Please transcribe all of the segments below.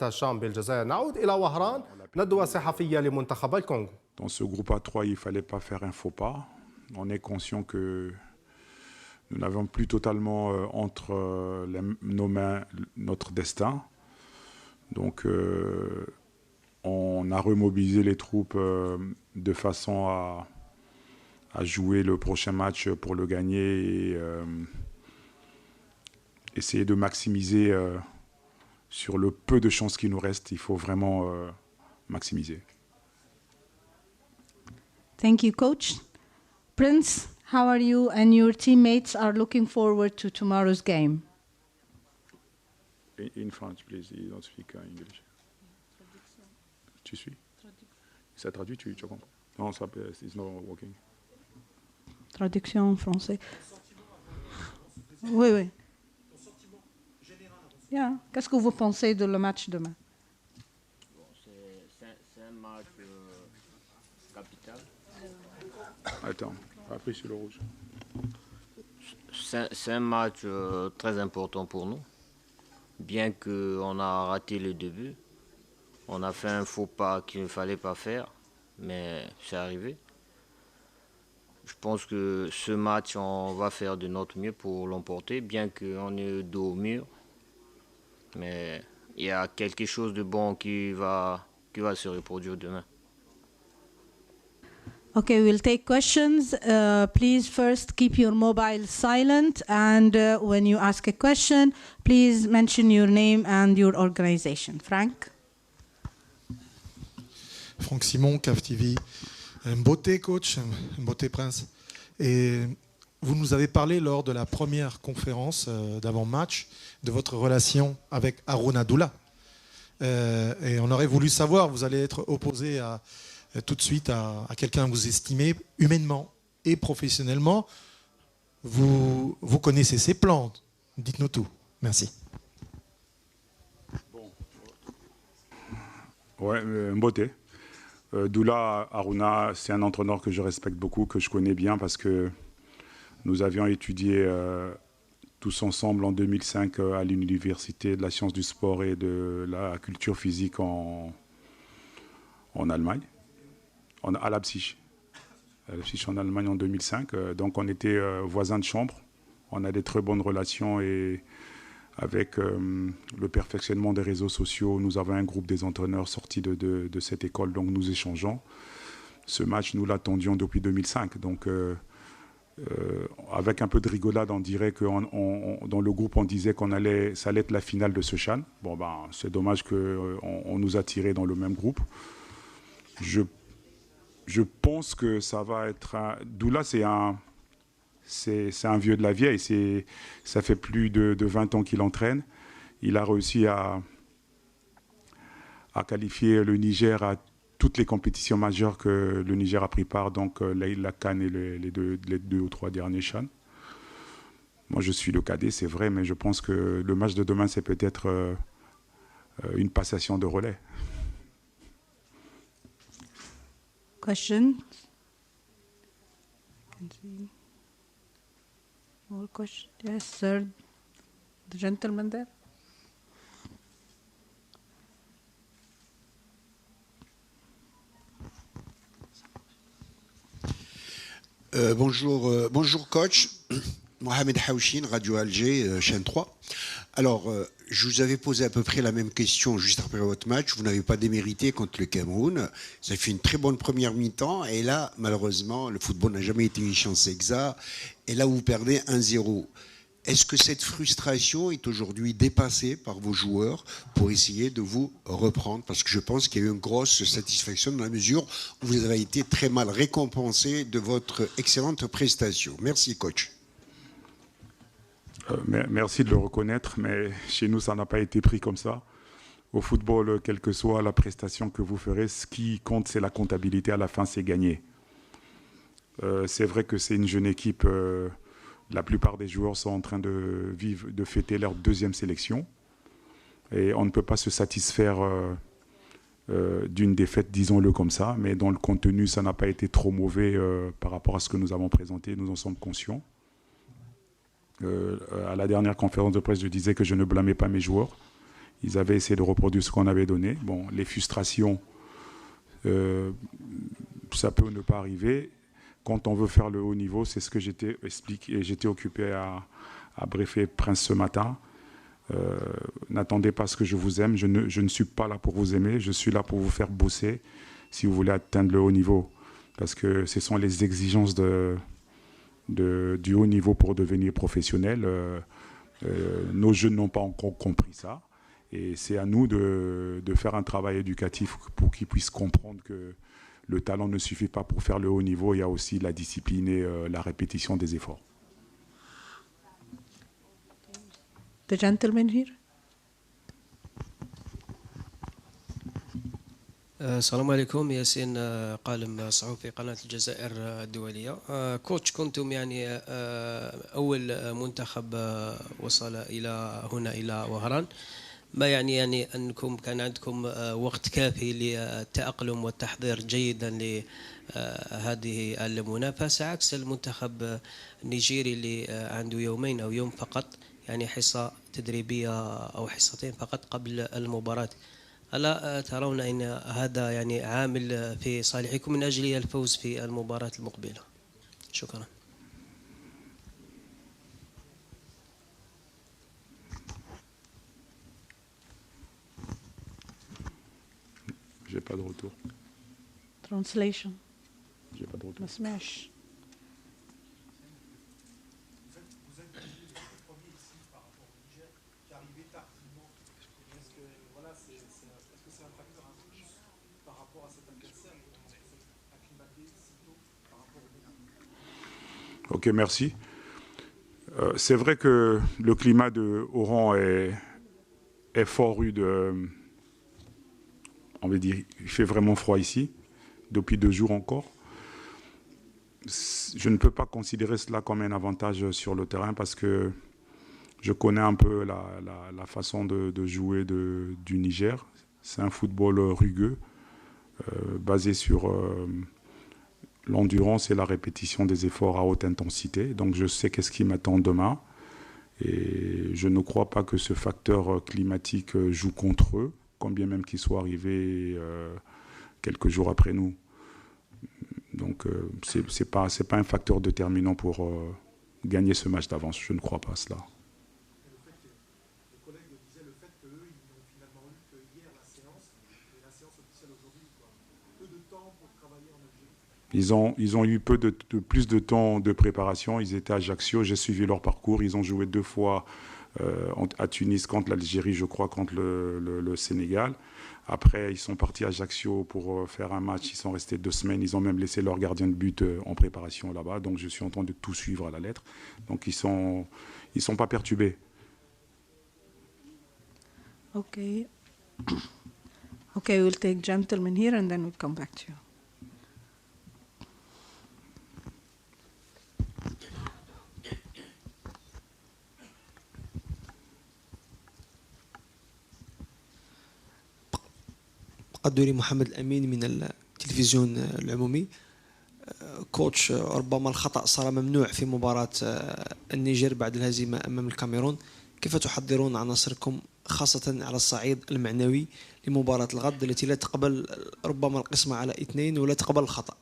تاشام بالجزائر. نعود إلى وهران ندوة صحفية لمنتخب الكونغو. Dans ce groupe A3, il ne fallait pas faire un faux pas. On est conscient que nous n'avons plus totalement entre nos mains notre destin. Donc on a remobilisé les troupes de façon à jouer le prochain match pour le gagner et essayer de maximiser sur le peu de chances qui nous reste. Il faut vraiment maximiser. Thank you, Coach. Prince, how are you and your teammates are looking forward to tomorrow's game? In French, please. You don't speak English. Tu suis? Ça traduit, tu comprends? Non, ça, it's not working. Traduction en français. Oui, oui. Yeah. Qu'est-ce que vous pensez de le match demain? C'est un match capital. Attends, appuie sur le rouge. C'est un match très important pour nous. Bien qu'on a raté le début, on a fait un faux pas qu'il ne fallait pas faire, mais c'est arrivé. Je pense que ce match, on va faire de notre mieux pour l'emporter, bien qu'on est dos au mur. Mais il y a quelque chose de bon qui va se reproduire demain. Okay, we'll take questions. Please first keep your mobile silent, and when you ask a question, please mention your name and your organization. Frank? Franck Simon, CAF TV. Mbote, coach, Mbote Prince. Et vous nous avez parlé lors de la première conférence d'avant-match de votre relation avec Harouna Abdullah. Et on aurait voulu savoir, vous allez être opposé tout de suite à quelqu'un que vous estimez humainement et professionnellement. Vous connaissez ses plans. Dites-nous tout. Merci. Ouais, Mbote. Doula Harouna, c'est un entraîneur que je respecte beaucoup, que je connais bien parce que nous avions étudié tous ensemble en 2005 à l'Université de la science du sport et de la culture physique en Allemagne, à Leipzig. À Leipzig en Allemagne en 2005. Donc on était voisins de chambre. On a des très bonnes relations et avec le perfectionnement des réseaux sociaux, nous avons un groupe des entraîneurs sortis de cette école, donc nous échangeons. Ce match, nous l'attendions depuis 2005. Donc avec un peu de rigolade, on dirait que dans le groupe, on disait ça allait être la finale de ce CHAN. Bon, ben, c'est dommage qu'on nous a tirés dans le même groupe. Je pense que ça va être... Doula, c'est un vieux de la vieille. Ça fait plus de 20 ans qu'il entraîne. Il a réussi à qualifier le Niger à toutes les compétitions majeures que le Niger a pris part, donc la CAN et les deux ou trois derniers CHAN. Moi, je suis le cadet, c'est vrai, mais je pense que le match de demain, c'est peut-être une passation de relais. Question? More questions? Yes, sir. The gentleman there. Bonjour coach, Mohamed Haouchine, Radio Alger, chaîne 3. Alors, je vous avais posé à peu près la même question juste après votre match. Vous n'avez pas démérité contre le Cameroun. Vous avez fait une très bonne première mi-temps. Et là, malheureusement, le football n'a jamais été une chance exacte. Et là, vous perdez 1-0. Est-ce que cette frustration est aujourd'hui dépassée par vos joueurs pour essayer de vous reprendre? Parce que je pense qu'il y a eu une grosse satisfaction dans la mesure où vous avez été très mal récompensé de votre excellente prestation. Merci, coach. Merci de le reconnaître, mais chez nous, ça n'a pas été pris comme ça. Au football, quelle que soit la prestation que vous ferez, ce qui compte, c'est la comptabilité. À la fin, c'est gagner. C'est vrai que c'est une jeune équipe... La plupart des joueurs sont en train de fêter leur deuxième sélection. Et on ne peut pas se satisfaire d'une défaite, disons-le comme ça. Mais dans le contenu, ça n'a pas été trop mauvais par rapport à ce que nous avons présenté. Nous en sommes conscients. À la dernière conférence de presse, je disais que je ne blâmais pas mes joueurs. Ils avaient essayé de reproduire ce qu'on avait donné. Bon, les frustrations, ça peut ne pas arriver. Quand on veut faire le haut niveau, c'est ce que j'étais expliqué. J'étais occupé à briefer Prince ce matin. N'attendez pas ce que je vous aime. Je ne suis pas là pour vous aimer. Je suis là pour vous faire bosser si vous voulez atteindre le haut niveau. Parce que ce sont les exigences du haut niveau pour devenir professionnel. Nos jeunes n'ont pas encore compris ça. Et c'est à nous de faire un travail éducatif pour qu'ils puissent comprendre que le talent ne suffit pas pour faire le haut niveau. Il y a aussi la discipline et la répétition des efforts. The gentleman here. السلام عليكم. ياسين قالم صحفي قناة الجزائر الدولية. كوتش، كنتم يعني أول منتخب وصل إلى هنا إلى وهران. ما يعني أنكم كان عندكم وقت كافي للتأقلم والتحضير جيدا لهذه المنافسة، عكس المنتخب النيجيري اللي عنده يومين أو يوم فقط، يعني حصة تدريبية أو حصتين فقط قبل المباراة. ألا ترون أن هذا يعني عامل في صالحكم من أجل الفوز في المباراة المقبلة؟ شكرا. J'ai pas de retour. Translation. J'ai pas de retour. ما سمعش. Ok, merci. C'est vrai que le climat de Oran est fort rude. On va dire, il fait vraiment froid ici, depuis 2 jours encore. Je ne peux pas considérer cela comme un avantage sur le terrain parce que je connais un peu la façon de jouer du Niger. C'est un football rugueux, basé sur l'endurance et la répétition des efforts à haute intensité. Donc je sais qu'est-ce qui m'attend demain. Et je ne crois pas que ce facteur climatique joue contre eux, quand bien même qu'ils soient arrivés quelques jours après nous. Donc c'est pas un facteur déterminant pour gagner ce match d'avance. Je ne crois pas à cela. Ils ont eu plus de temps de préparation. Ils étaient à Ajaccio, j'ai suivi leur parcours. Ils ont joué 2 fois à Tunis contre l'Algérie, je crois, contre le Sénégal. Après, ils sont partis à Ajaccio pour faire un match. Ils sont restés 2 semaines. Ils ont même laissé leur gardien de but en préparation là-bas. Donc, je suis en train de tout suivre à la lettre. Donc, ils sont pas perturbés. Okay. Okay, we'll take gentleman here and then we'll come back to you. قدوري محمد الأمين من التلفزيون العمومي. كوتش، ربما الخطأ صار ممنوع في مباراة النيجر بعد الهزيمة أمام الكاميرون. كيف تحضرون عناصركم خاصة على الصعيد المعنوي لمباراة الغد التي لا تقبل ربما القسمة على 2 ولا تقبل الخطأ؟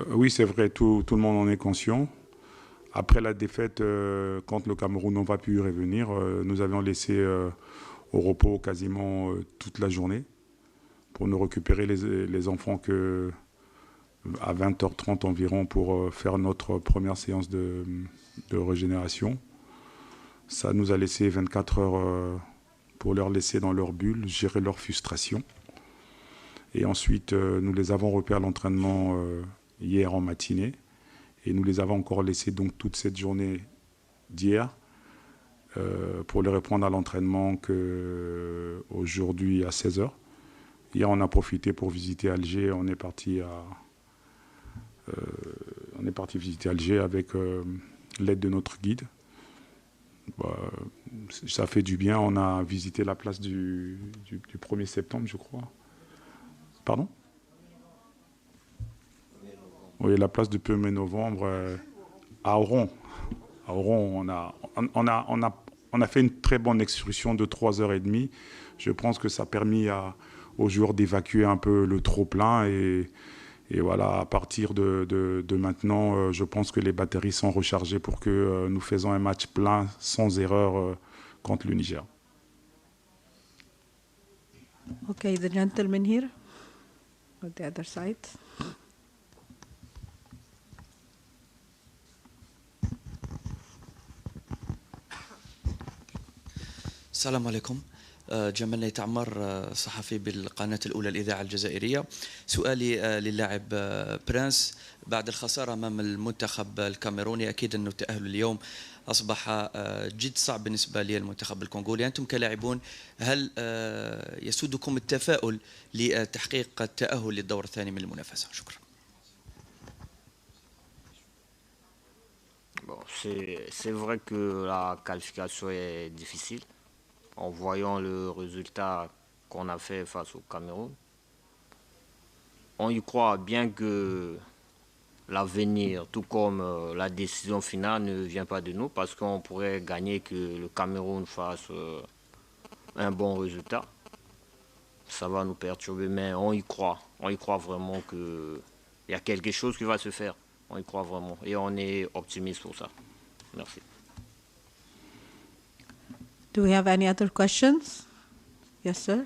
Oui, c'est vrai, tout le monde en est conscient. Après la défaite contre le Cameroun, on ne va plus y revenir. Nous avions laissé au repos quasiment toute la journée pour nous récupérer les enfants à 20h30 environ pour faire notre première séance de régénération. Ça nous a laissé 24 heures pour leur laisser dans leur bulle, gérer leur frustration. Et ensuite, nous les avons repris à l'entraînement hier en matinée. Et nous les avons encore laissés donc toute cette journée d'hier pour les reprendre à l'entraînement qu'aujourd'hui à 16h. Hier, on a profité pour visiter Alger. On est parti visiter Alger avec l'aide de notre guide. Ça fait du bien. On a visité la place du 1er septembre, je crois. Pardon ? Oui, la place du 1er novembre à Oran. À Oran, on a fait une très bonne excursion de 3h30. Je pense que ça a permis aux joueurs d'évacuer un peu le trop-plein. Et voilà, à partir de maintenant, je pense que les batteries sont rechargées pour que nous faisons un match plein, sans erreur, contre le Niger. Okay, the gentleman here, on the other side. السلام عليكم. جمال نيت عمر، صحفي بالقناة الأولى الإذاعة الجزائرية. سؤالي للاعب برانس، بعد الخسارة أمام المنتخب الكاميروني أكيد أنه التأهل اليوم أصبح جد صعب بالنسبة للمنتخب الكونغولي. أنتم كلاعبون هل يسودكم التفاؤل لتحقيق التأهل للدور الثاني من المنافسة؟ شكرا. Bon, c'est vrai que la qualification est difficile en voyant le résultat qu'on a fait face au Cameroun. On y croit bien que l'avenir, tout comme la décision finale, ne vient pas de nous parce qu'on pourrait gagner que le Cameroun fasse un bon résultat. Ça va nous perturber, mais on y croit. On y croit vraiment qu'il y a quelque chose qui va se faire. On y croit vraiment et on est optimiste pour ça. Merci. Do we have any other questions? Yes, sir.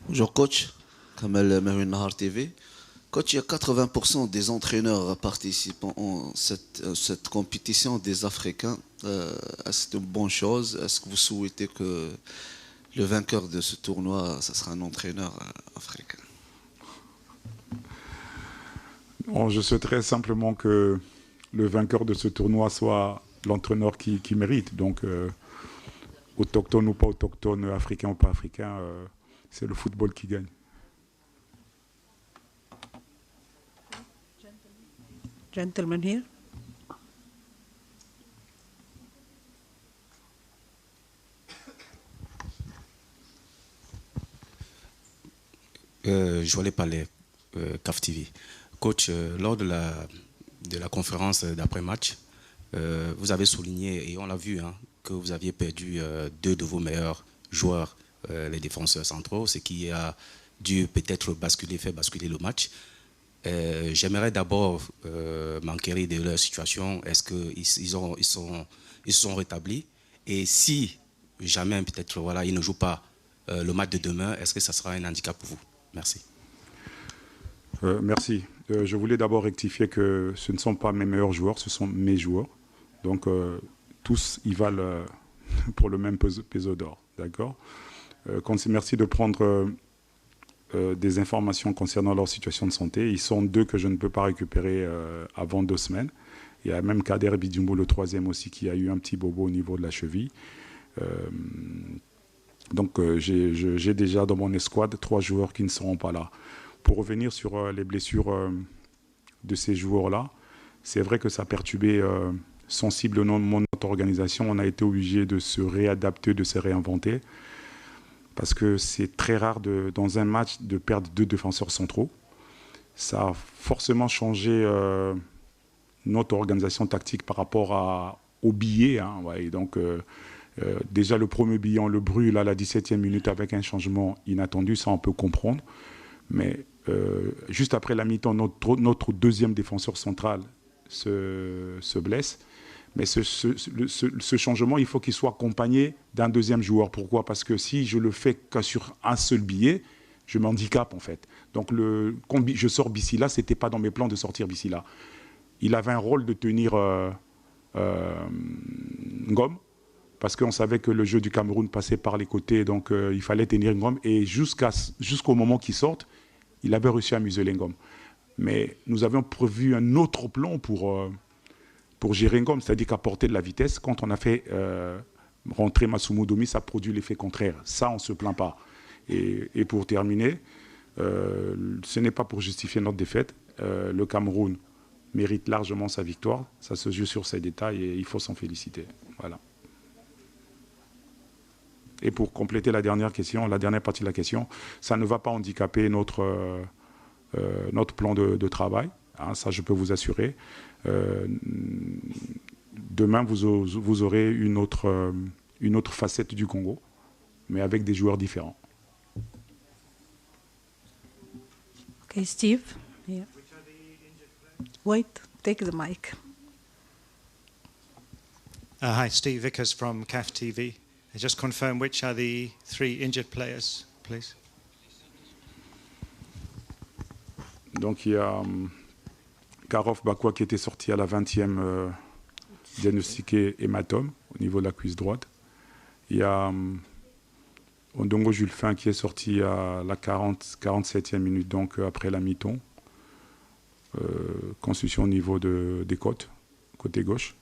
Bonjour coach, Kamal Mehoui Nahar TV. Coach, il y a 80% des entraîneurs participant à cette compétition des Africains. Est-ce que c'est une bonne chose? Est-ce que vous souhaitez que le vainqueur de ce tournoi, ça sera un entraîneur africain? Bon, je souhaiterais simplement que le vainqueur de ce tournoi soit l'entraîneur qui mérite. Donc, autochtone ou pas autochtone, africain ou pas africain, c'est le football qui gagne. Gentleman here. Je voulais parler CAF TV. Coach, lors de la conférence d'après-match, vous avez souligné, et on l'a vu, hein, que vous aviez perdu deux de vos meilleurs joueurs, les défenseurs centraux, ce qui a dû peut-être faire basculer le match. J'aimerais d'abord m'enquérir de leur situation. Est-ce qu'ils se sont rétablis? Et si jamais, peut-être, voilà, ils ne jouent pas le match de demain, est-ce que ça sera un handicap pour vous? Merci. Merci. Je voulais d'abord rectifier que ce ne sont pas mes meilleurs joueurs, ce sont mes joueurs. Donc, tous, ils valent pour le même peso d'or. D'accord? Merci de prendre des informations concernant leur situation de santé. Ils sont deux que je ne peux pas récupérer avant 2 semaines. Il y a même Kader Bidjumbo, le troisième aussi, qui a eu un petit bobo au niveau de la cheville. Donc, j'ai déjà dans mon escouade 3 joueurs qui ne seront pas là. Pour revenir sur les blessures de ces joueurs-là, c'est vrai que ça a perturbé sensiblement notre organisation. On a été obligé de se réadapter, de se réinventer, parce que c'est très rare dans un match de perdre 2 défenseurs centraux. Ça a forcément changé notre organisation tactique par rapport au billet. Hein, ouais. Donc, déjà, le premier billet, on le brûle à la 17e minute avec un changement inattendu, ça on peut comprendre. Mais juste après la mi-temps, notre deuxième défenseur central se blesse. Mais ce changement, il faut qu'il soit accompagné d'un deuxième joueur. Pourquoi? Parce que si je le fais que sur un seul billet, je m'handicape en fait. Donc quand je sors Bissila, ce n'était pas dans mes plans de sortir Bissila. Il avait un rôle de tenir Ngom, parce qu'on savait que le jeu du Cameroun passait par les côtés, donc il fallait tenir Ngom. Et jusqu'au moment qu'il sorte, il avait réussi à museler Ngom. Mais nous avions prévu un autre plan pour gérer Ngom, c'est-à-dire qu'apporter de la vitesse. Quand on a fait rentrer Massoumou Domi, ça produit l'effet contraire. Ça, on ne se plaint pas. Et pour terminer, ce n'est pas pour justifier notre défaite. Le Cameroun mérite largement sa victoire. Ça se joue sur ces détails et il faut s'en féliciter. Voilà. Et pour compléter la dernière partie de la question, ça ne va pas handicaper notre plan de travail. Hein, ça, je peux vous assurer. Demain, vous aurez une autre facette du Congo, mais avec des joueurs différents. Okay, Steve. Here. Wait, take the mic. Hi, Steve Vickers from CAF TV. Just confirm which are the 3 injured players, please. Donc il y a Karov Bakwa qui était sorti à la 20e diagnostiqué hématome au niveau de la cuisse droite. Il y a Ondongo Julfin qui est sorti à la 47e minute, donc après la mi-temps. Contusion au niveau des côtes, côté gauche.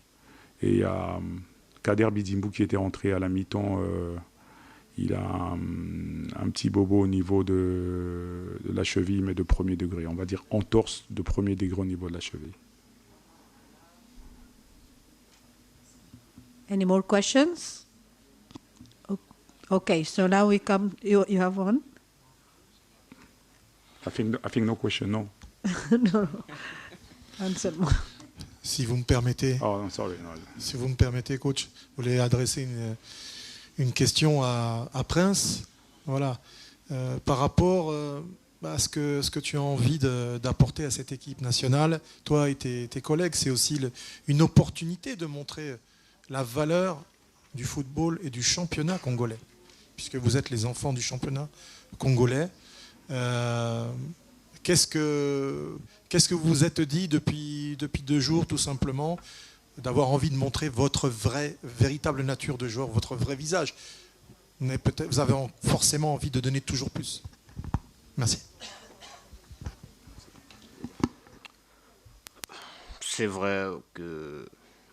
Et il y a Kader Bidimbou qui était rentré à la mi-temps. Il a un petit bobo au niveau de la cheville, mais de premier degré. On va dire entorse de premier degré au niveau de la cheville. Any more questions? Okay, so now we come. You have one? I think no question, no. No. Answer more. Si vous me permettez. Oh, sorry. No. Si vous me permettez, coach, vous voulez adresser une question à Prince. Voilà. Par rapport à ce que tu as envie d'apporter à cette équipe nationale, toi et tes collègues, c'est aussi une opportunité de montrer la valeur du football et du championnat congolais, puisque vous êtes les enfants du championnat congolais. Qu'est-ce que vous vous êtes dit depuis 2 jours, tout simplement, d'avoir envie de montrer votre véritable nature de joueur, votre vrai visage? Vous avez forcément envie de donner toujours plus. Merci. C'est vrai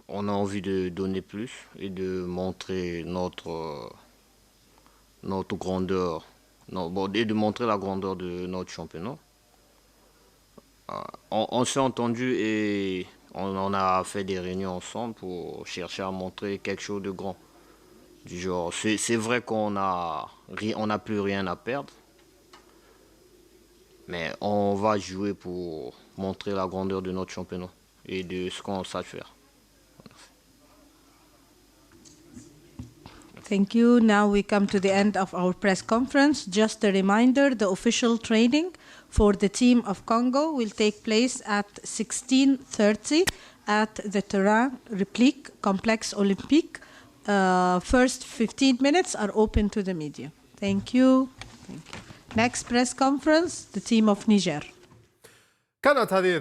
qu'on a envie de donner plus et de montrer notre grandeur, et de montrer la grandeur de notre championnat. On s'est entendu et on a fait des réunions ensemble pour chercher à montrer quelque chose de grand. Du genre, c'est vrai qu'on n'a plus rien à perdre, mais on va jouer pour montrer la grandeur de notre championnat et de ce qu'on sait faire. Thank you. Now we come to the end of our press conference. Just a reminder, the official training for the team of Congo will take place at 16:30 at the Terrain Réplique Complexe Olympique. First 15 minutes are open to the media. Thank you. Next press conference, the team of Niger. كانت هذه